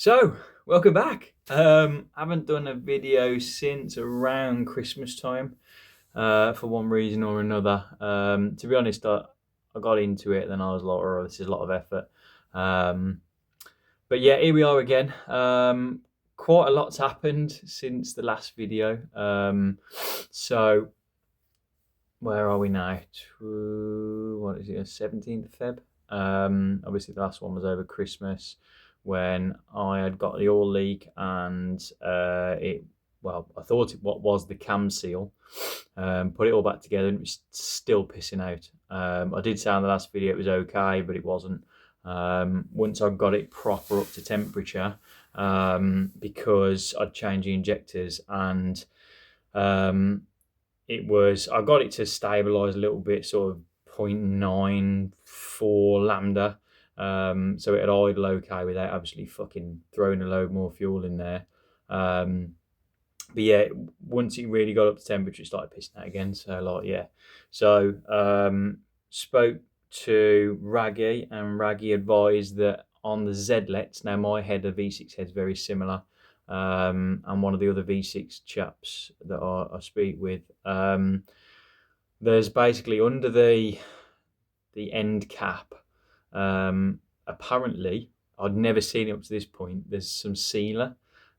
So, welcome back. Haven't done a video since around Christmas time, for one reason or another. To be honest, I got into it, then I was like, oh, this is a lot of effort. But yeah, here we are again. Quite a lot's happened since the last video. So, where are we now? What is it, 17th of Feb? Obviously, the last one was over Christmas when I had got the oil leak and I thought what was the cam seal. Put it all back together and it was still pissing out. I did say in the last video it was okay, but it wasn't. Once I got it proper up to temperature, because I'd changed the injectors and I got it to stabilize a little bit, sort of 0.94 lambda. So it had idle okay without absolutely fucking throwing a load more fuel in there. But yeah, once it really got up to temperature, it started pissing out again. So like, yeah. So spoke to Raggy, and Raggy advised that on the Z-lets, now my head, the V6 head's very similar, and one of the other V6 chaps that I speak with, there's basically under the end cap, apparently, I'd never seen it up to this point, there's some sealer.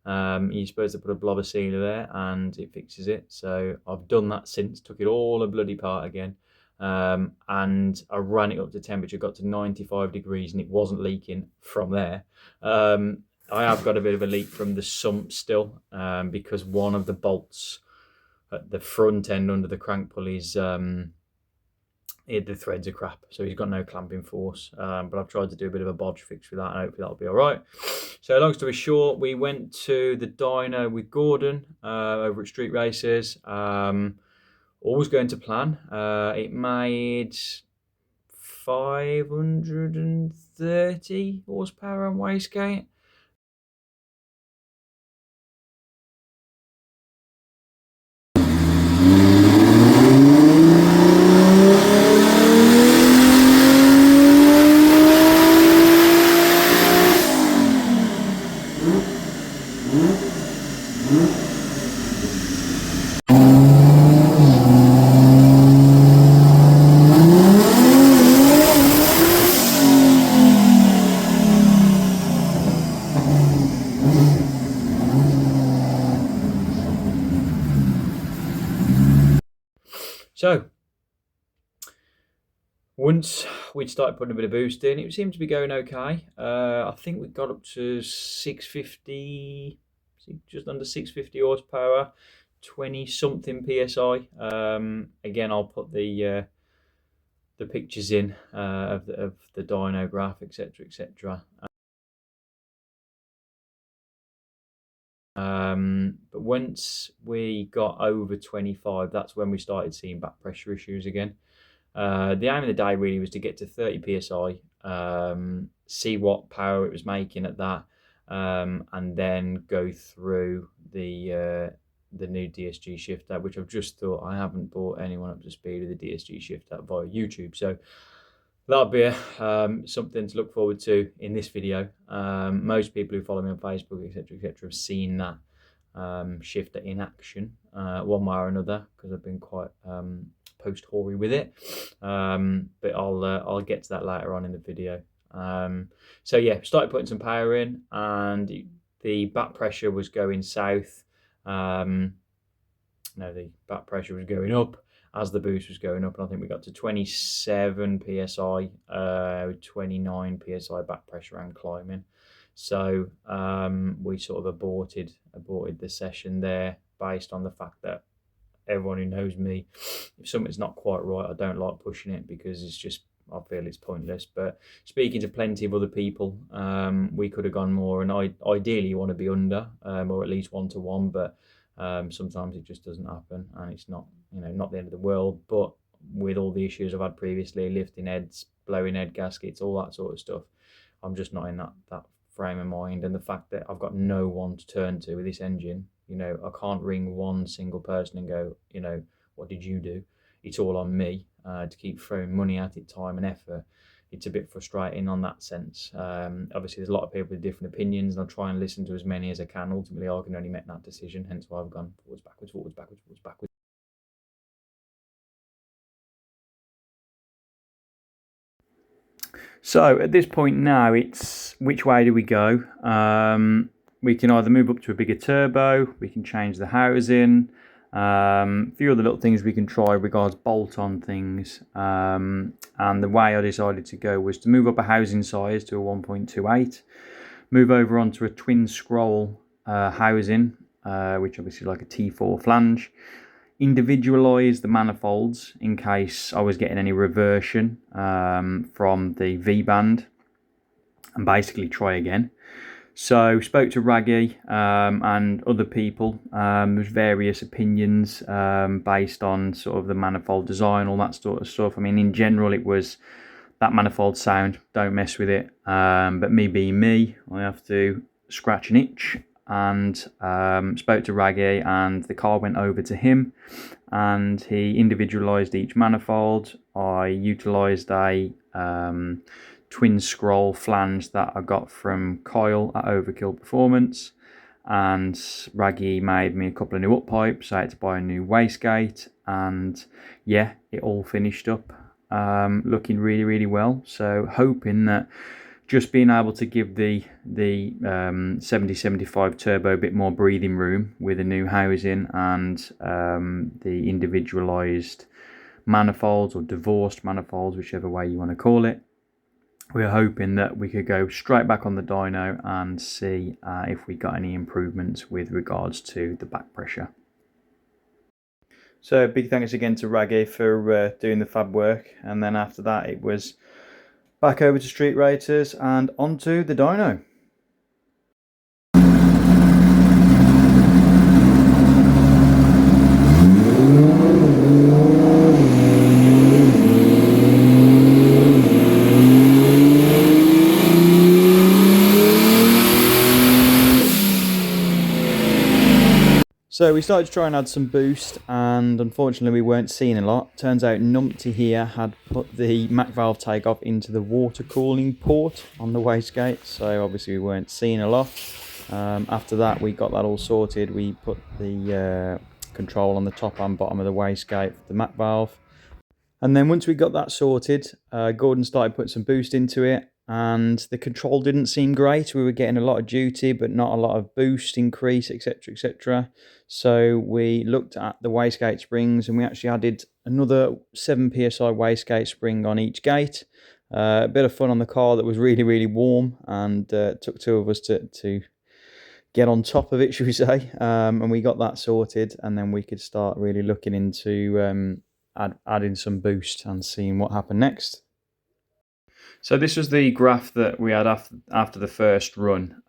You're supposed to put a blob of sealer there and it fixes it. So I've done that since, took it all a bloody part again. And I ran it up to temperature, got to 95 degrees and it wasn't leaking from there. I have got a bit of a leak from the sump still, because one of the bolts at the front end under the crank pulleys, the threads are crap, so he's got no clamping force. But I've tried to do a bit of a bodge fix with that and hopefully that'll be all right. So long story short, we went to the dyno with Gordon over at Street Racers. Always going to plan. It made 530 horsepower on wastegate. So once we'd started putting a bit of boost in, it seemed to be going okay. I think we got up to 650, just under 650 horsepower, 20 something psi. Again, I'll put the pictures in of the dyno graph, etc., etc. But once we got over 25, that's when we started seeing back pressure issues again. The aim of the day really was to get to 30 psi, see what power it was making at that, and then go through the new DSG shifter, which I've just thought I haven't brought anyone up to speed with the DSG shifter via YouTube. So that'll be something to look forward to in this video. Most people who follow me on Facebook, etc., etc., have seen that shifter in action, one way or another, because I've been quite post-hoary with it. But I'll get to that later on in the video. So yeah, started putting some power in, and the back pressure was going south. No, the back pressure was going up as the boost was going up, and I think we got to 27 psi, 29 psi back pressure and climbing. So we sort of aborted the session there, based on the fact that everyone who knows me, if something's not quite right, I don't like pushing it, because it's just, I feel it's pointless. But speaking to plenty of other people, we could have gone more, and ideally you want to be under, or at least 1 to 1, but sometimes it just doesn't happen, and it's not, not the end of the world. But with all the issues I've had previously, lifting heads, blowing head gaskets, all that sort of stuff, I'm just not in that frame of mind. And the fact that I've got no one to turn to with this engine, I can't ring one single person and go, what did you do? It's all on me, to keep throwing money at it, time and effort. it's a bit frustrating on that sense. Obviously, there's a lot of people with different opinions, and I'll try and listen to as many as I can. Ultimately, I can only make that decision, hence why I've gone forwards, backwards, forwards, backwards, forwards, backwards. So at this point now, it's which way do we go? We can either move up to a bigger turbo, we can change the housing, a few other little things we can try regards bolt-on things. And the way I decided to go was to move up a housing size to a 1.28, move over onto a twin scroll housing, which obviously like a T4 flange, individualize the manifolds in case I was getting any reversion from the V band, and basically try again. So spoke to Raggy and other people. There's various opinions based on sort of the manifold design, all that sort of stuff. I mean, in general, it was that manifold sound, don't mess with it. But me being me, I have to scratch an itch, and spoke to Raggy, and the car went over to him, and he individualized each manifold. I utilized a twin scroll flange that I got from Kyle at Overkill Performance, and Raggy made me a couple of new up pipes. I had to buy a new wastegate, and yeah, it all finished up looking really, really well. So hoping that just being able to give the 7075 turbo a bit more breathing room with a new housing and the individualized manifolds or divorced manifolds, whichever way you want to call it, we're hoping that we could go straight back on the dyno and see if we got any improvements with regards to the back pressure. So big thanks again to Raggy for doing the fab work, and then after that it was back over to Street Racers and onto the dyno. So we started to try and add some boost, and unfortunately we weren't seeing a lot. Turns out Numpty here had put the Mac valve takeoff into the water cooling port on the wastegate, so obviously we weren't seeing a lot. After that we got that all sorted. We put the control on the top and bottom of the wastegate for the Mac valve. And then once we got that sorted, Gordon started putting some boost into it, and the control didn't seem great. We were getting a lot of duty, but not a lot of boost increase, etc., etc. So we looked at the wastegate springs, and we actually added another 7 psi wastegate spring on each gate. A bit of fun on the car that was really, really warm, and it took two of us to get on top of it, should we say. And we got that sorted, and then we could start really looking into adding some boost and seeing what happened next. So this was the graph that we had after the first run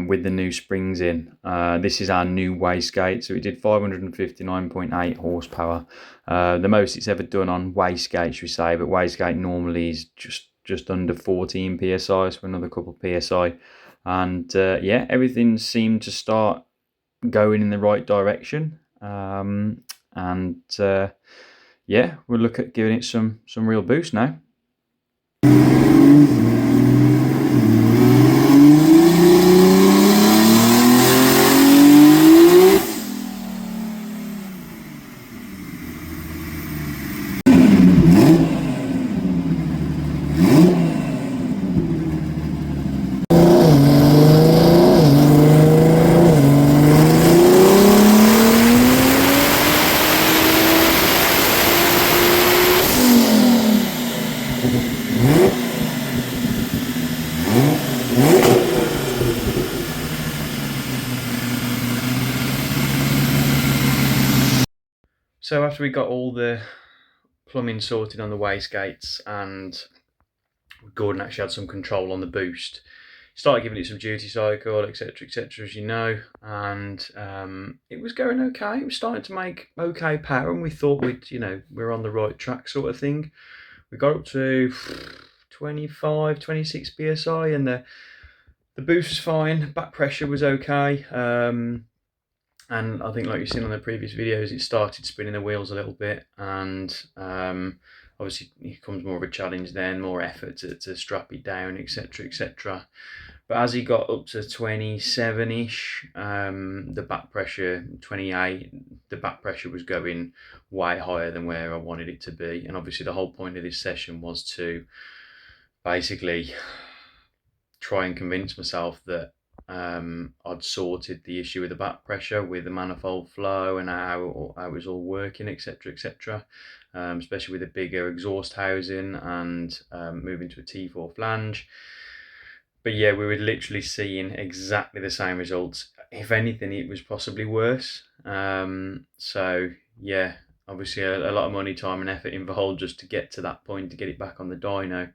with the new springs in. This is our new wastegate. So it did 559.8 horsepower. The most it's ever done on wastegate, should we say, but wastegate normally is just under 14 psi, so another couple of psi. And yeah, everything seemed to start going in the right direction. Yeah, we'll look at giving it some real boost now. So after we got all the plumbing sorted on the wastegates and Gordon actually had some control on the boost, started giving it some duty cycle, etc., etc., as you know, and it was going okay. It was starting to make okay power, and we thought we're on the right track, sort of thing. We got up to 25, 26 psi, and the boost was fine. Back pressure was okay. And I think, like you've seen on the previous videos, it started spinning the wheels a little bit, and obviously it becomes more of a challenge then, more effort to strap it down, etc., etc. But as he got up to 27-ish, the back pressure, 28, the back pressure was going way higher than where I wanted it to be. And obviously the whole point of this session was to basically try and convince myself that I'd sorted the issue with the back pressure, with the manifold flow, and how it was all working, etc., etc. Especially with a bigger exhaust housing and moving to a T4 flange. But yeah, we were literally seeing exactly the same results. If anything, it was possibly worse. So yeah, obviously a lot of money, time, and effort involved just to get to that point, to get it back on the dyno.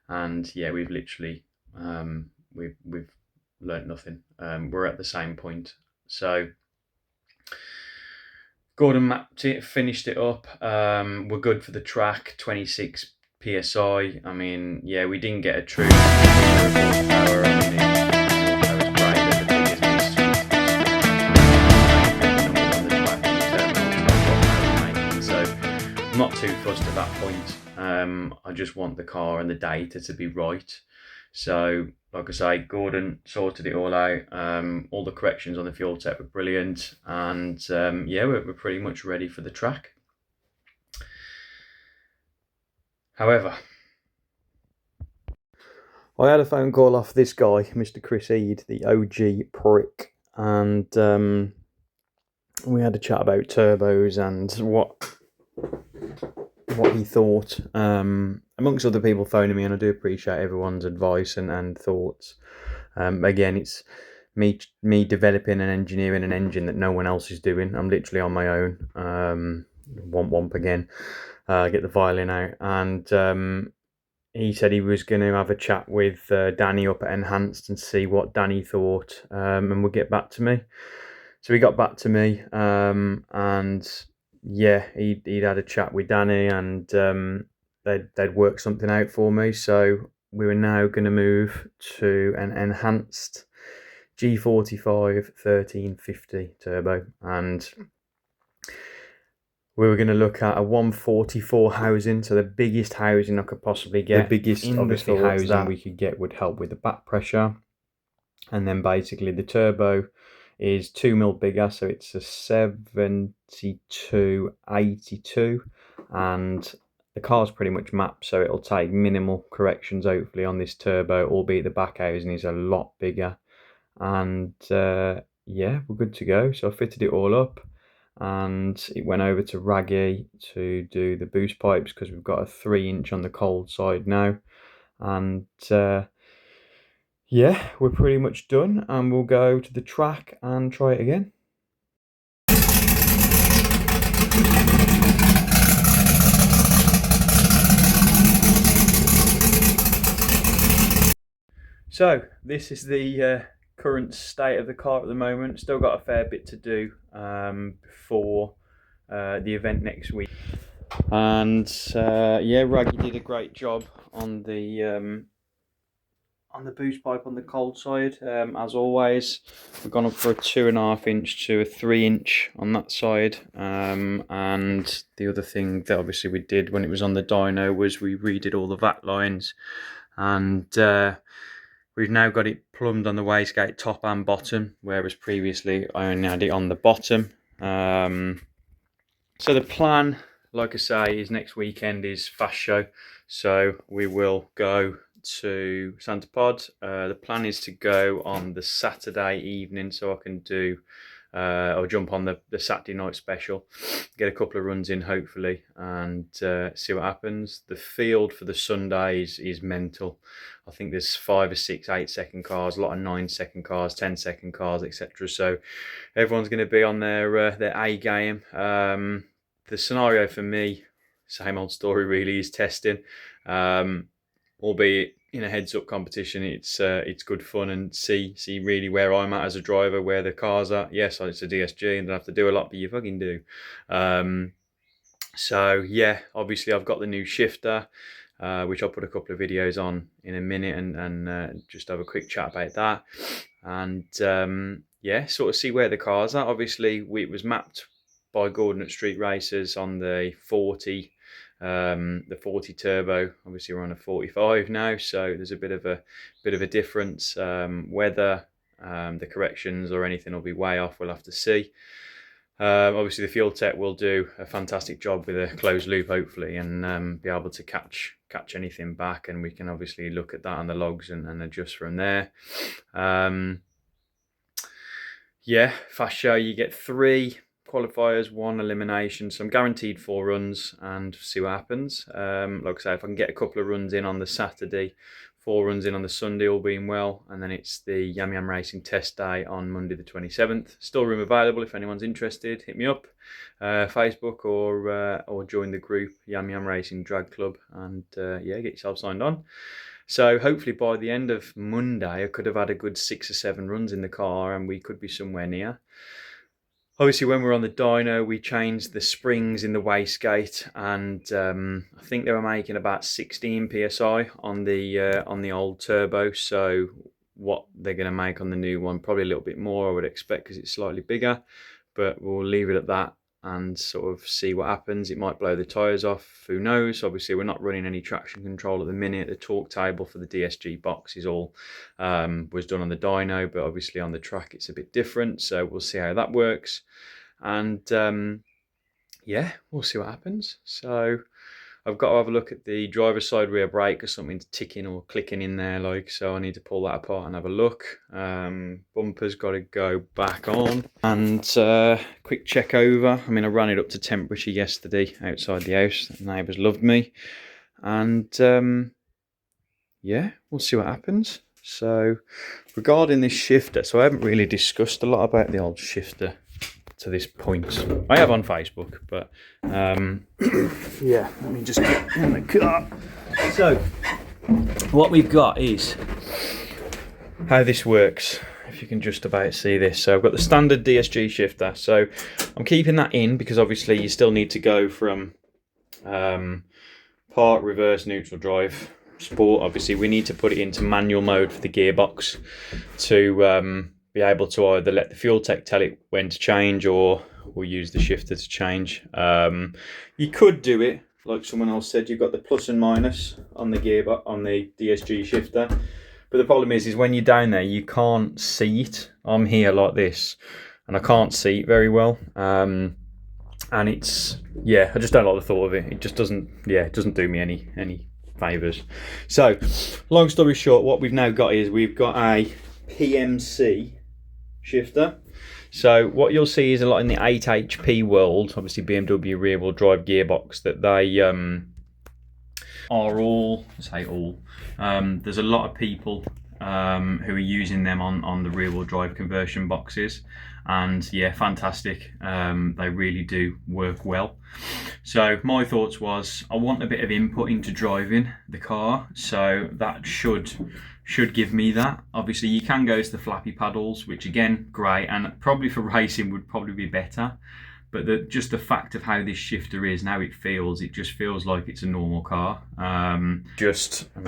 And yeah, we've literally we've learnt nothing. We're at the same point. So Gordon mapped it, finished it up. We're good for the track, 26 PSI. I mean, yeah, we didn't get a true horsepower. I mean, that was great at the biggest distance. So I'm not too fussed at that point. I just want the car and the data to be right. So, like I say, Gordon sorted it all out. All the corrections on the fuel tech were brilliant, and yeah, we're pretty much ready for the track. However, I had a phone call off this guy, Mr. Chris Eade, the OG prick, and we had a chat about turbos and what he thought, amongst other people phoning me, and I do appreciate everyone's advice and thoughts. Again, it's me developing and engineering an engine that no one else is doing. I'm literally on my own. Womp again. Get the violin out, and he said he was going to have a chat with Danny up at Enhanced and see what Danny thought, and would get back to me. So he got back to me, and yeah, he'd had a chat with Danny, and they'd worked something out for me. So we were now going to move to an Enhanced G45 1350 turbo, and we were going to look at a 144 housing, so the biggest housing I could possibly get. The biggest, obviously, housing we could get would help with the back pressure. And then basically the turbo is 2mm bigger, so it's a 7282, and the car's pretty much mapped, so it'll take minimal corrections hopefully on this turbo, albeit the back housing is a lot bigger. And yeah, we're good to go. So I fitted it all up, and it went over to Raggy to do the boost pipes, because we've got a 3-inch on the cold side now. And yeah, we're pretty much done, and we'll go to the track and try it again. So this is the current state of the car at the moment. Still got a fair bit to do before the event next week. And yeah, Raggy did a great job on the boost pipe on the cold side. As always, we've gone up for a 2.5-inch to a 3-inch on that side. And the other thing that obviously we did when it was on the dyno was we redid all the vac lines, and we've now got it plumbed on the wastegate top and bottom, whereas previously I only had it on the bottom. So the plan, like I say, is next weekend is Fast Show. So we will go to Santa Pod. The plan is to go on the Saturday evening, so I can do I'll jump on the Saturday night special, get a couple of runs in hopefully, and see what happens. The field for the Sunday is mental. I think there's 5 or 6 8-second cars, a lot of 9-second cars, 10-second cars, etc. So everyone's going to be on their A game. The scenario for me, same old story really, is testing. Albeit in a heads-up competition, it's good fun, and see really where I'm at as a driver, where the car's at. Yes, it's a DSG and don't have to do a lot, but you fucking do. So yeah, obviously I've got the new shifter, which I'll put a couple of videos on in a minute, and just have a quick chat about that. And yeah, sort of see where the car's at. Obviously it was mapped by Gordon at Street Racers on the 40 the 40 turbo. Obviously we're on a 45 now, so there's a bit of a difference. Whether the corrections or anything will be way off, we'll have to see. Obviously the fuel tech will do a fantastic job with a closed loop, hopefully, and be able to catch anything back, and we can obviously look at that on the logs and adjust from there. Yeah, fast show, you get 3 qualifiers, 1 elimination, so I'm guaranteed 4 runs and see what happens. Like I say, if I can get a couple of runs in on the Saturday, 4 runs in on the Sunday, all being well, and then it's the Yam Yam Racing test day on Monday the 27th. Still room available if anyone's interested. Hit me up, Facebook, or join the group Yam Yam Racing Drag Club, and yeah, get yourself signed on. So hopefully by the end of Monday, I could have had a good 6 or 7 runs in the car, and we could be somewhere near. Obviously, when we were on the dyno, we changed the springs in the wastegate, and I think they were making about 16 psi on the old turbo. So what they're going to make on the new one, probably a little bit more, I would expect, because it's slightly bigger. But we'll leave it at that and sort of see what happens. It might blow the tyres off, who knows. Obviously we're not running any traction control at the minute. The torque table for the DSG box is all was done on the dyno, but obviously on the track it's a bit different, so we'll see how that works. And yeah, we'll see what happens. So I've got to have a look at the driver's side rear brake, or something's ticking or clicking in there, like, so I need to pull that apart and have a look. Bumper's got to go back on, and quick check over. I mean, I ran it up to temperature yesterday outside the house. The neighbours loved me, and yeah, we'll see what happens. So regarding this shifter, so I haven't really discussed a lot about the old shifter to this point. I have on Facebook, but yeah, let me just get in the car. So what we've got is how this works, if you can just about see this. So I've got the standard DSG shifter, so I'm keeping that in because obviously you still need to go from park, reverse, neutral, drive, sport. Obviously we need to put it into manual mode for the gearbox to be able to either let the fuel tech tell it when to change, or we'll use the shifter to change. You could do it like someone else said, you've got the plus and minus on the gearbox on the DSG shifter, but the problem is when you're down there you can't see it. I'm here like this and I can't see it very well, and it's, yeah, I just don't like the thought of it. It just doesn't, yeah, it doesn't do me any favours. So long story short, what we've now got is we've got a PMC shifter. So what you'll see is a lot in the 8 HP world, obviously BMW rear wheel drive gearbox, that they are all, say all, there's a lot of people who are using them on the rear wheel drive conversion boxes, and yeah, fantastic. They really do work well. So my thoughts was I want a bit of input into driving the car, so that should give me that. Obviously you can go to the flappy paddles, which again, great, and probably for racing would probably be better, but just the fact of how this shifter is and how it feels, it just feels like it's a normal car. I mean,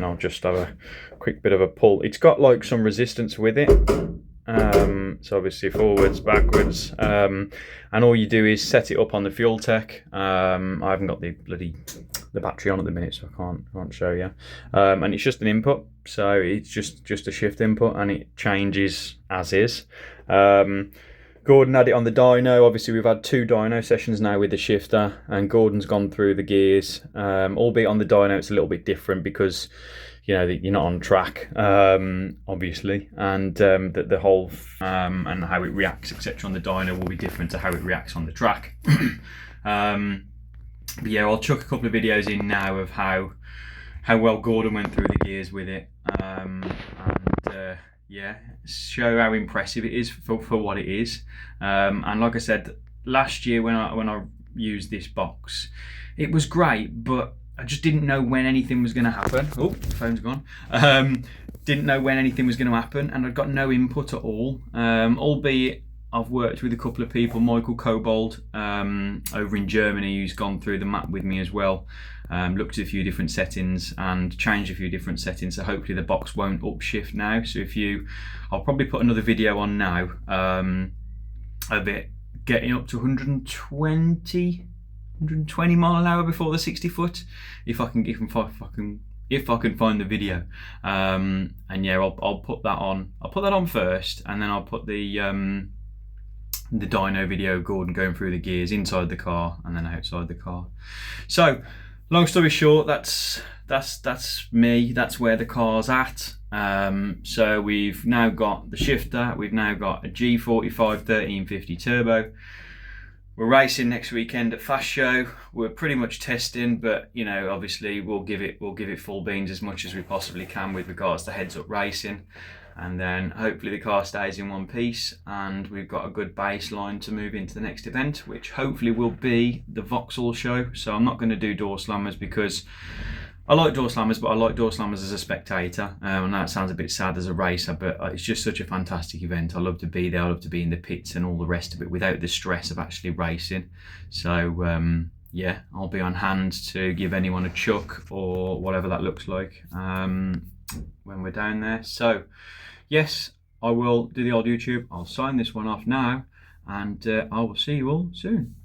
I'll just have a quick bit of a pull. It's got like some resistance with it, so obviously forwards, backwards, and all you do is set it up on the fuel tech. I haven't got the battery on at the minute, so I can't show you, and it's just an input, so it's just a shift input, and it changes as is. Gordon had it on the dyno. Obviously we've had 2 dyno sessions now with the shifter, and Gordon's gone through the gears, albeit on the dyno it's a little bit different because you know you're not on track, obviously, and the whole and how it reacts, etc., on the dyno will be different to how it reacts on the track. But yeah, I'll chuck a couple of videos in now of how well Gordon went through the gears with it, and yeah, show how impressive it is for what it is. And like I said, last year when I used this box, it was great, but I just didn't know when anything was going to happen. Oh, the phone's gone. Didn't know when anything was going to happen, and I'd got no input at all, albeit I've worked with a couple of people, Michael Kobold over in Germany, who's gone through the map with me as well, looked at a few different settings and changed a few different settings, so hopefully the box won't upshift now. So I'll probably put another video on now of it getting up to 120 120 mile an hour before the 60 foot, if I can find the video. And yeah, I'll put that on. I'll put that on first, and then I'll put the dyno video, Gordon going through the gears inside the car and then outside the car. So, long story short, that's me. That's where the car's at. So we've now got the shifter. We've now got a G45 1350 turbo. We're racing next weekend at Fast Show. We're pretty much testing, but you know, obviously we'll give it full beans as much as we possibly can with regards to heads up racing, and then hopefully the car stays in one piece, and we've got a good baseline to move into the next event, which hopefully will be the Vauxhall show. So I'm not going to do door slammers because I like door slammers, but I like door slammers as a spectator. And that sounds a bit sad as a racer, but it's just such a fantastic event. I love to be there. I love to be in the pits and all the rest of it without the stress of actually racing. So yeah, I'll be on hand to give anyone a chuck or whatever that looks like when we're down there. So yes, I will do the old YouTube. I'll sign this one off now, and I will see you all soon.